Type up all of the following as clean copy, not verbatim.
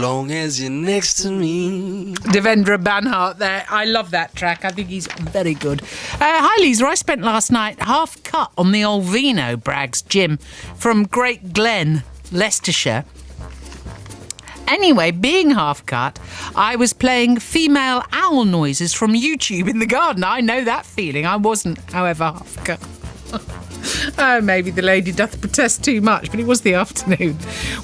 long as you're next to me. Devendra Banhart there. I love that track. I think he's very good. Hi, Lisa. I spent last night half cut on the old Vino, brags Jim, from Great Glen, Leicestershire. Anyway, being half cut, I was playing female owl noises from YouTube in the garden. I know that feeling. I wasn't, however, half cut. Maybe the lady doth protest too much, but it was the afternoon.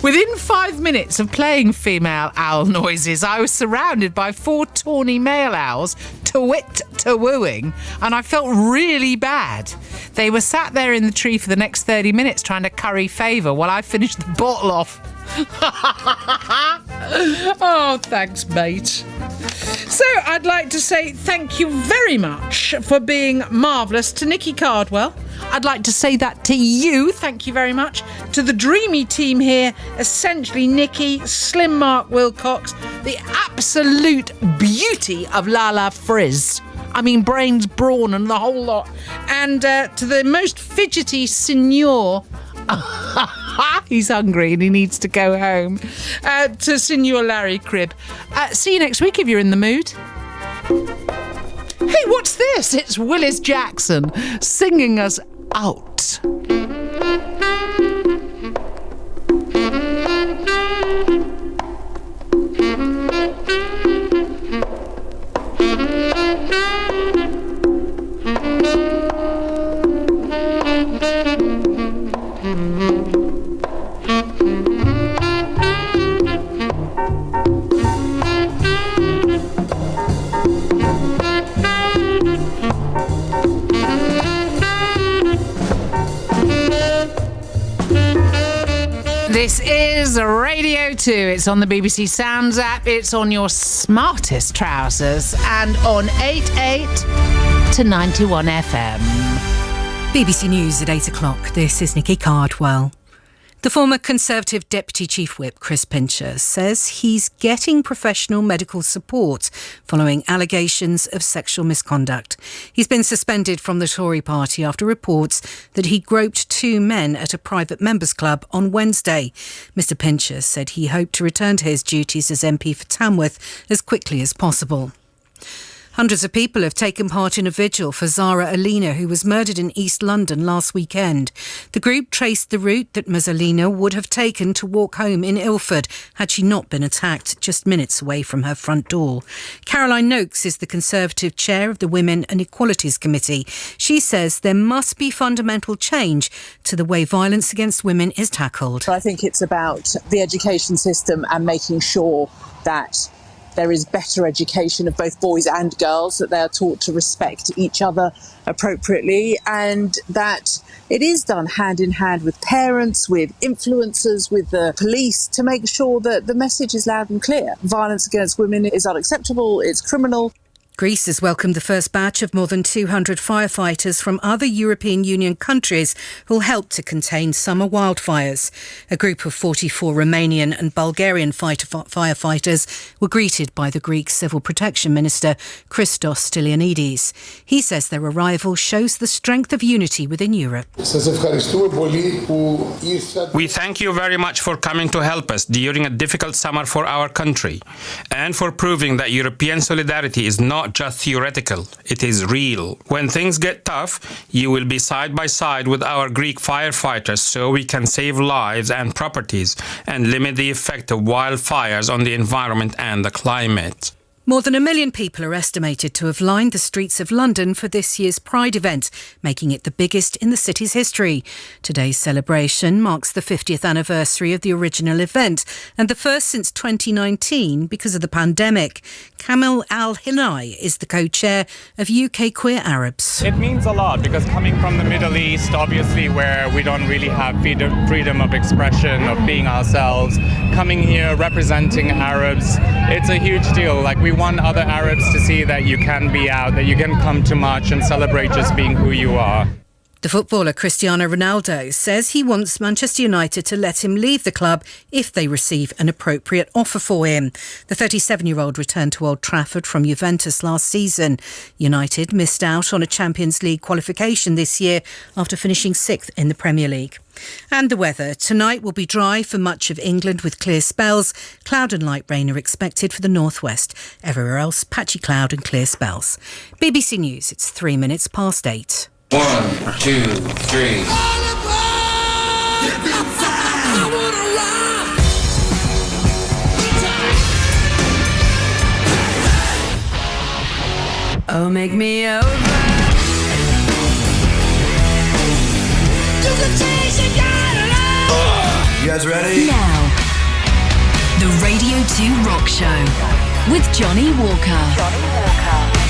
Within 5 minutes of playing female owl noises, I was surrounded by 4 tawny male owls, to-wit-to-wooing, and I felt really bad. They were sat there in the tree for the next 30 minutes trying to curry favour while I finished the bottle off. Oh, thanks, mate. So I'd like to say thank you very much for being marvellous to Nikki Cardwell. I'd like to say that to you, thank you very much. To the dreamy team here, essentially Nikki, Slim Mark Wilcox, the absolute beauty of Lala Frizz. I mean, brains, brawn and the whole lot. And to the most fidgety signor... He's hungry and he needs to go home. To Signor Larry Cribb. See you next week if you're in the mood. Hey, what's this? It's Willis Jackson singing us out. This is Radio 2. It's on the BBC Sounds app. It's on your smartest trousers and on 88 to 91 FM. BBC News at 8 o'clock. This is Nikki Cardwell. The former Conservative Deputy Chief Whip, Chris Pincher, says he's getting professional medical support following allegations of sexual misconduct. He's been suspended from the Tory party after reports that he groped 2 men at a private members' club on Wednesday. Mr Pincher said he hoped to return to his duties as MP for Tamworth as quickly as possible. Hundreds of people have taken part in a vigil for Zara Alina, who was murdered in East London last weekend. The group traced the route that Ms Alina would have taken to walk home in Ilford had she not been attacked just minutes away from her front door. Caroline Noakes is the Conservative chair of the Women and Equalities Committee. She says there must be fundamental change to the way violence against women is tackled. I think it's about the education system and making sure that there is better education of both boys and girls, that they are taught to respect each other appropriately, and that it is done hand in hand with parents, with influencers, with the police, to make sure that the message is loud and clear. Violence against women is unacceptable, it's criminal. Greece has welcomed the first batch of more than 200 firefighters from other European Union countries who'll help to contain summer wildfires. A group of 44 Romanian and Bulgarian firefighters were greeted by the Greek Civil Protection Minister Christos Stylianides. He says their arrival shows the strength of unity within Europe. We thank you very much for coming to help us during a difficult summer for our country, and for proving that European solidarity is not just theoretical, it is real. When things get tough, you will be side by side with our Greek firefighters so we can save lives and properties and limit the effect of wildfires on the environment and the climate. More than 1 million people are estimated to have lined the streets of London for this year's Pride event, making it the biggest in the city's history. Today's celebration marks the 50th anniversary of the original event and the first since 2019 because of the pandemic. Kamil Al-Hinai is the co-chair of UK Queer Arabs. It means a lot because coming from the Middle East, obviously where we don't really have freedom of expression, of being ourselves, coming here representing Arabs, it's a huge deal. Like, we want other Arabs to see that you can be out, that you can come to march and celebrate just being who you are. The footballer Cristiano Ronaldo says he wants Manchester United to let him leave the club if they receive an appropriate offer for him. The 37-year-old returned to Old Trafford from Juventus last season. United missed out on a Champions League qualification this year after finishing 6th in the Premier League. And the weather. Tonight will be dry for much of England with clear spells. Cloud and light rain are expected for the northwest. Everywhere else, patchy cloud and clear spells. BBC News, it's 3 minutes past 8. 1, 2, 3. Oh, make me over. You guys ready? Now, the Radio 2 Rock Show with Johnny Walker.